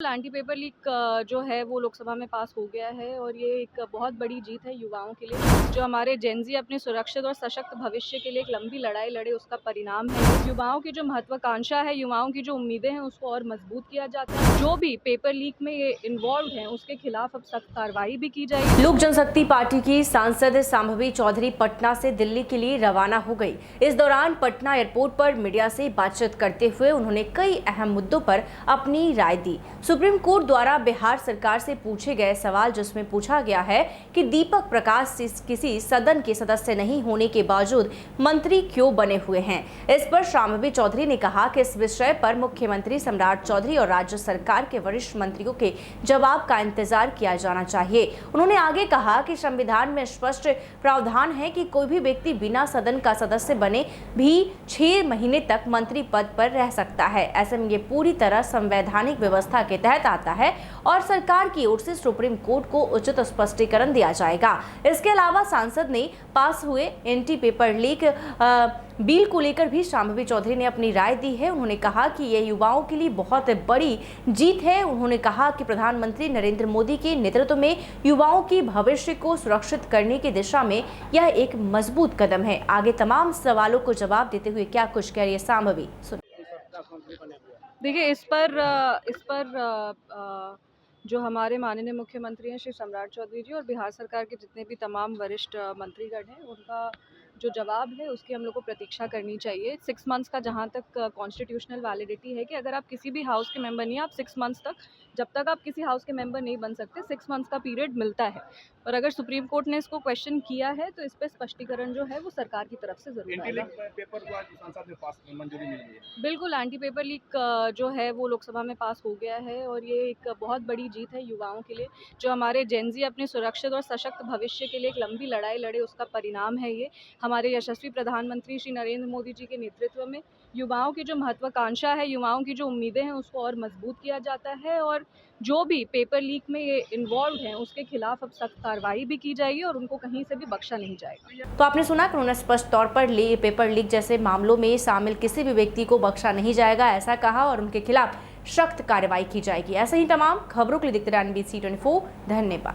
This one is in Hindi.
एंटी पेपर लीक जो है वो लोकसभा में पास हो गया है और ये एक बहुत बड़ी जीत है युवाओं के लिए। जो हमारे जेनजी अपने सुरक्षित और सशक्त भविष्य के लिए एक लंबी लड़ाई लड़े, उसका परिणाम है। युवाओं की जो महत्वाकांक्षा है, युवाओं की जो उम्मीदें हैं, उसको और मजबूत किया जाता है। जो भी पेपर लीक में ये इन्वॉल्व हैं, उसके खिलाफ अब सख्त कार्रवाई भी की जाएगी। लोक जनशक्ति पार्टी की सांसद शांभवी चौधरी पटना से दिल्ली के लिए रवाना हो गई। इस दौरान पटना एयरपोर्ट पर मीडिया से बातचीत करते हुए उन्होंने कई अहम मुद्दों पर अपनी राय दी। सुप्रीम कोर्ट द्वारा बिहार सरकार से पूछे गए सवाल, जिसमें पूछा गया है कि दीपक प्रकाश किसी सदन के सदस्य नहीं होने के बावजूद मंत्री क्यों बने हुए हैं। इस पर शांभवी चौधरी ने कहा कि इस विषय पर मुख्यमंत्री सम्राट चौधरी और राज्य सरकार के वरिष्ठ मंत्रियों के जवाब का इंतजार किया जाना चाहिए। उन्होंने आगे कहा कि संविधान में स्पष्ट प्रावधान है कि कोई भी व्यक्ति बिना सदन का सदस्य बने भी 6 महीने तक मंत्री पद पर रह सकता है। ऐसे में ये पूरी तरह संवैधानिक व्यवस्था के तहत आता है और सरकार की ओर से सुप्रीम कोर्ट को उचित स्पष्टीकरण दिया जाएगा। इसके अलावा सांसद ने पास हुए एंटी पेपर लीक बिल को लेकर भी शांभवी चौधरी ने अपनी राय दी है। उन्होंने कहा कि यह युवाओं के लिए बहुत बड़ी जीत है। उन्होंने कहा कि प्रधानमंत्री नरेंद्र मोदी के नेतृत्व में युवाओं की भविष्य को सुरक्षित करने की दिशा में यह एक मजबूत कदम है। आगे तमाम सवालों को जवाब देते हुए क्या कुछ कह रही है शांभवी। देखिए, इस पर जो हमारे माननीय मुख्यमंत्री हैं श्री सम्राट चौधरी जी और बिहार सरकार के जितने भी तमाम वरिष्ठ मंत्रीगण हैं, उनका जो जवाब है उसकी हम लोग को प्रतीक्षा करनी चाहिए। 6 मंथ्स का जहाँ तक कॉन्स्टिट्यूशनल वैलिडिटी है कि अगर आप किसी भी हाउस के मेंबर नहीं हैं, आप 6 मंथ्स तक, जब तक आप किसी हाउस के मेंबर नहीं बन सकते, 6 मंथ्स का पीरियड मिलता है। और अगर सुप्रीम कोर्ट ने इसको क्वेश्चन किया है तो इस पर स्पष्टीकरण जो है वो सरकार की तरफ से जरूर आएगा। पेपर को आज संसद में पास मंजूरी मिल गई है। बिल्कुल, एंटी पेपर लीक जो है वो लोकसभा में पास हो गया है और ये एक बहुत बड़ी जीत है युवाओं के लिए। जो हमारे जेनजी अपने सुरक्षित और सशक्त भविष्य के लिए एक लंबी लड़ाई लड़े, उसका परिणाम है ये। हमारे यशस्वी प्रधानमंत्री श्री नरेंद्र मोदी जी के नेतृत्व में युवाओं की जो महत्वाकांक्षा है, युवाओं की जो उम्मीदें हैं, उसको और मजबूत किया जाता है और जो भी पेपर लीक में ये इन्वॉल्व हैं, उसके खिलाफ अब सख्त कार्रवाई भी की जाएगी और उनको कहीं से भी बख्शा नहीं जाएगा। तो आपने सुना कि उन्होंने स्पष्ट तौर पर पेपर लीक जैसे मामलों में शामिल किसी भी व्यक्ति को बख्शा नहीं जाएगा, ऐसा कहा, और उनके खिलाफ सख्त कार्रवाई की जाएगी। ऐसे ही तमाम खबरों के लिए देखते रहिए NBC 24। धन्यवाद।